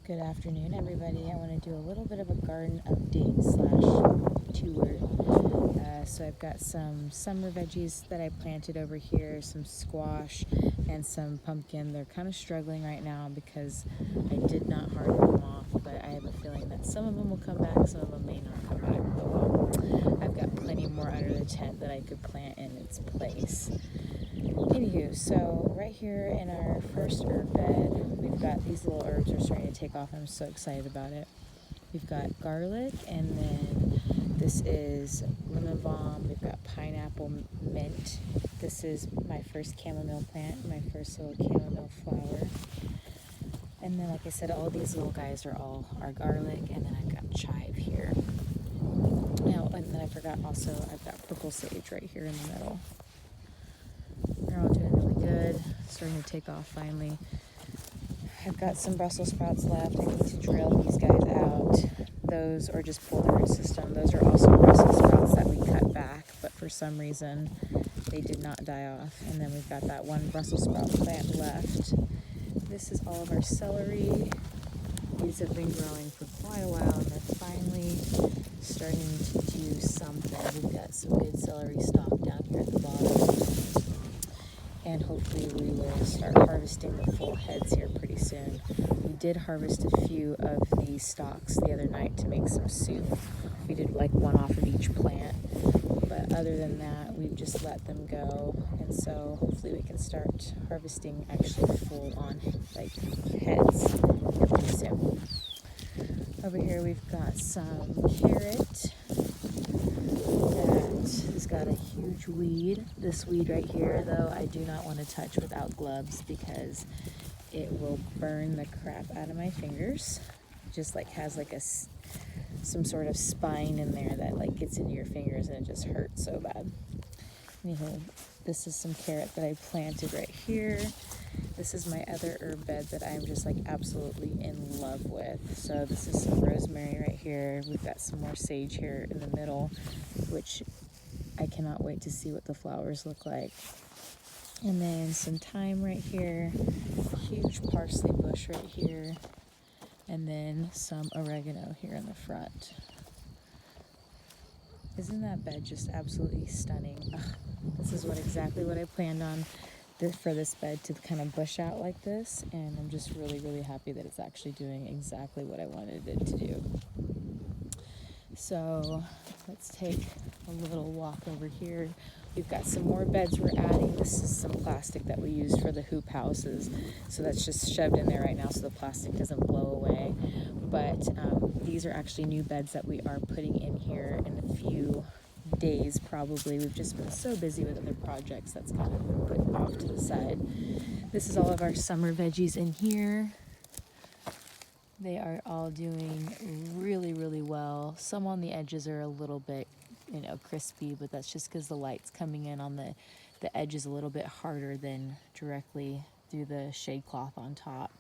Good afternoon, everybody. I want to do a little bit of a garden update / tour. So I've got some summer veggies that I planted over here, some squash and some pumpkin. They're kind of struggling right now because I did not harden them off, but I have a feeling that some of them will come back, some of them may not come back. But well, I've got plenty more under the tent that I could plant in its place. Anywho, so right here in our first herb bed, we've got these little herbs are starting to take off. I'm so excited about it. We've got garlic, and then this is lemon balm. We've got pineapple mint. This is my first chamomile plant, my first little chamomile flower. And then, like I said, all these little guys are all our garlic, and then I've got chive here. Now, and then I forgot also, I've got purple sage right here in the middle. They're all doing really good, starting to take off finally. I've got some Brussels sprouts left. I need to drill these guys out. Those, or just pull the root system. Those are also Brussels sprouts that we cut back, but for some reason they did not die off. And then we've got that one Brussels sprout plant left. This is all of our celery. These have been growing for quite a while, and they're finally starting to do something. We've got some good celery stalk down here at the bottom. And hopefully we will start harvesting the full heads here pretty soon. We did harvest a few of these stalks the other night to make some soup. We did like one off of each plant, but other than that, we've just let them go. And so hopefully we can start harvesting actually full on like heads here pretty soon. Over here we've got some carrot. It's got a huge weed. This weed right here, though, I do not want to touch without gloves because it will burn the crap out of my fingers. It just like has like some sort of spine in there that like gets into your fingers and it just hurts so bad. Anyway, this is some carrot that I planted right here. This is my other herb bed that I'm just like absolutely in love with. So this is some rosemary right here. We've got some more sage here in the middle, which I cannot wait to see what the flowers look like. And then some thyme right here, huge parsley bush right here, and then some oregano here in the front. Isn't that bed just absolutely stunning? Ugh, this is exactly what I planned on for this bed, to kind of bush out like this, and I'm just really, really happy that it's actually doing exactly what I wanted it to do. So let's take a little walk over here. We've got some more beds we're adding. This is some plastic that we use for the hoop houses. So that's just shoved in there right now so the plastic doesn't blow away. But these are actually new beds that we are putting in here in a few days probably. We've just been so busy with other projects that's kind of been put off to the side. This is all of our summer veggies in here. They are all doing really, really well. Some on the edges are a little bit, crispy, but that's just because the light's coming in on the edges a little bit harder than directly through the shade cloth on top.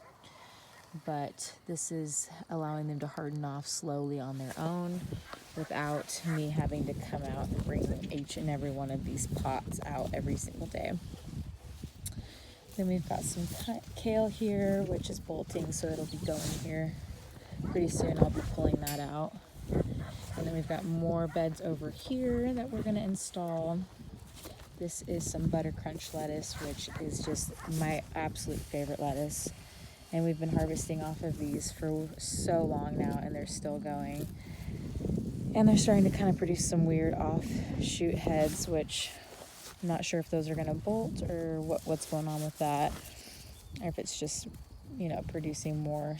But this is allowing them to harden off slowly on their own without me having to come out and bring each and every one of these pots out every single day. Then we've got some kale here, which is bolting, so it'll be going here pretty soon. I'll be pulling that out. And then we've got more beds over here that we're going to install. This is some butter crunch lettuce, which is just my absolute favorite lettuce. And we've been harvesting off of these for so long now, and they're still going. And they're starting to kind of produce some weird offshoot heads, which I'm not sure if those are going to bolt or what's going on with that, or if it's just, producing more,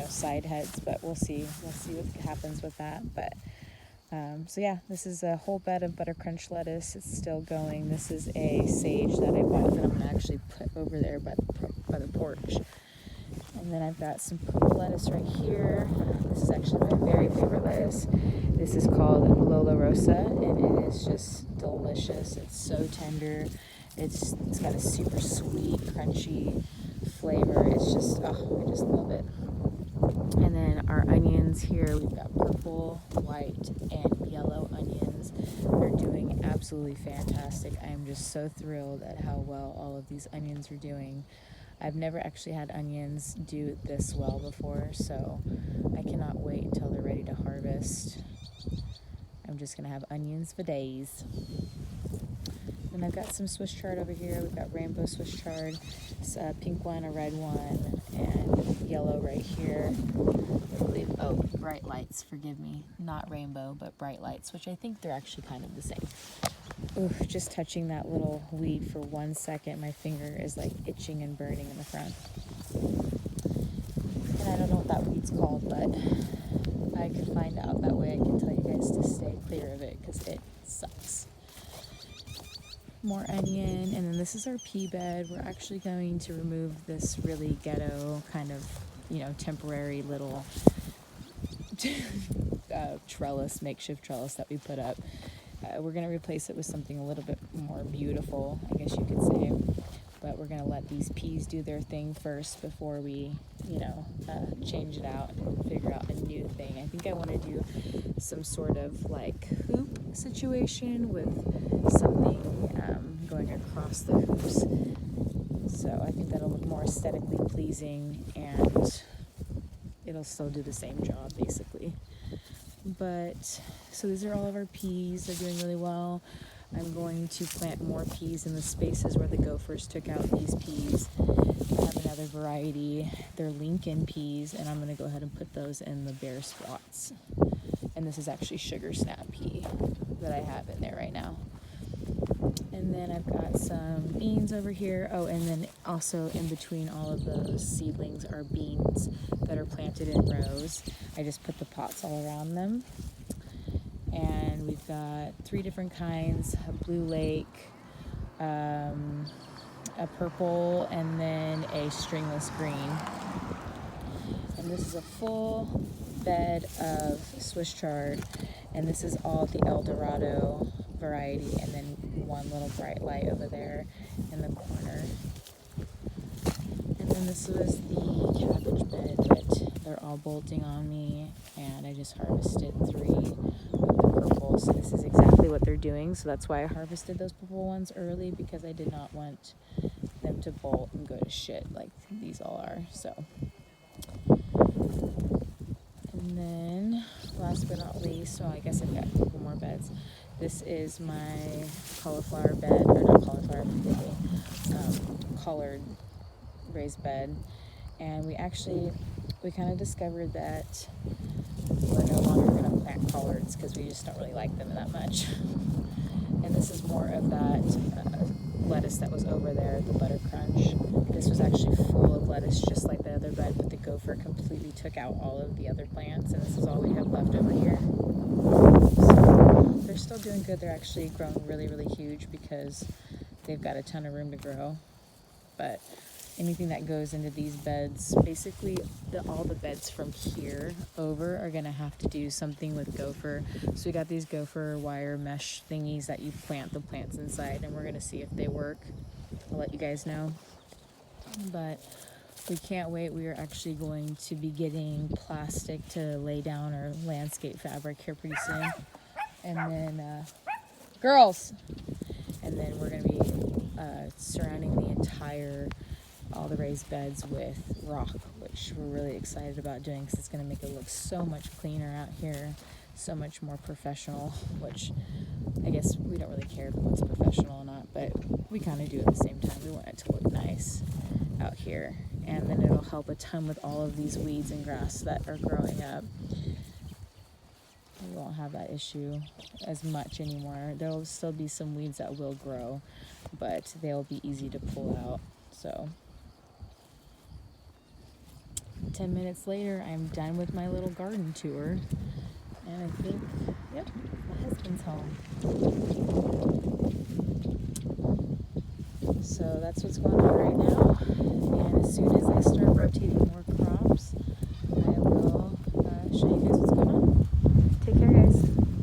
side heads, but we'll see. We'll see what happens with that. But, so yeah, this is a whole bed of butter crunch lettuce. It's still going. This is a sage that I bought that I'm going to actually put over there by the porch. And then I've got some purple lettuce right here. This is actually my very favorite lettuce. This is called Lola Rosa, and it is just delicious. It's so tender. It's got a super sweet, crunchy flavor. It's just, I just love it. And then our onions here, we've got purple, white, and yellow onions. They're doing absolutely fantastic. I am just so thrilled at how well all of these onions are doing. I've never actually had onions do this well before, so I cannot wait until they're ready to harvest. I'm just gonna have onions for days. And I've got some Swiss chard over here. We've got rainbow Swiss chard, a pink one, a red one, and yellow right here. I believe, oh, bright lights, forgive me. Not rainbow, but bright lights, which I think they're actually kind of the same. Ooh, just touching that little weed for 1 second, my finger is like itching and burning in the front. And I don't know what that weed's called, but I could find out. That way I can tell you guys to stay clear of it, because it sucks. More onion, and then this is our pea bed. We're actually going to remove this really ghetto kind of, you know, temporary little trellis, makeshift trellis that we put up. We're going to replace it with something a little bit more beautiful, I guess you could say. But we're going to let these peas do their thing first before we, you know, change it out and figure out a new thing. I think I want to do some sort of like hoop situation with something going across the hoops. So I think that'll look more aesthetically pleasing, and it'll still do the same job basically. But so these are all of our peas. They're doing really well. I'm going to plant more peas in the spaces where the gophers took out these peas. I have another variety. They're Lincoln peas, and I'm going to go ahead and put those in the bare spots. And this is actually sugar snap pea that I have in there right now. And then I've got some beans over here. Oh, and then also in between all of those seedlings are beans that are planted in rows. I just put the pots all around them. And we've got 3 different kinds: a blue lake, a purple, and then a stringless green. And this is a full bed of Swiss chard, and this is all the El Dorado variety, and then one little bright light over there in the corner. And then this was the cabbage bed that they're all bolting on me, and I just harvested 3 of the purple. So this is exactly what they're doing, so that's why I harvested those purple ones early, because I did not want them to bolt and go to shit like these all are. So, and then last but not least, well, I guess I've got a couple more beds. This is my cauliflower bed, or not cauliflower, collard raised bed. And we kind of discovered that we're no longer going to plant collards because we just don't really like them that much. And this is more of that lettuce that was over there, the butter crunch. This was actually full of lettuce just like the other bed, but the gopher completely took out all of the other plants, and this is all we have left over here. So they're still doing good. They're actually growing really, really huge because they've got a ton of room to grow. But anything that goes into these beds, basically all the beds from here over are going to have to do something with gopher. So we got these gopher wire mesh thingies that you plant the plants inside, and we're going to see if they work. I'll let you guys know. But we can't wait. We are actually going to be getting plastic to lay down our landscape fabric here pretty soon. And then, girls! And then we're going to be surrounding the entire all the raised beds with rock, which we're really excited about doing because it's going to make it look so much cleaner out here, so much more professional, which I guess we don't really care if it looks professional or not, but we kind of do at the same time. We want it to look nice out here, and then it'll help a ton with all of these weeds and grass that are growing up. We won't have that issue as much anymore. There will still be some weeds that will grow, but they'll be easy to pull out. So 10 minutes later, I'm done with my little garden tour, and I think, yep, my husband's home. So that's what's going on right now, and as soon as I start rotating more crops,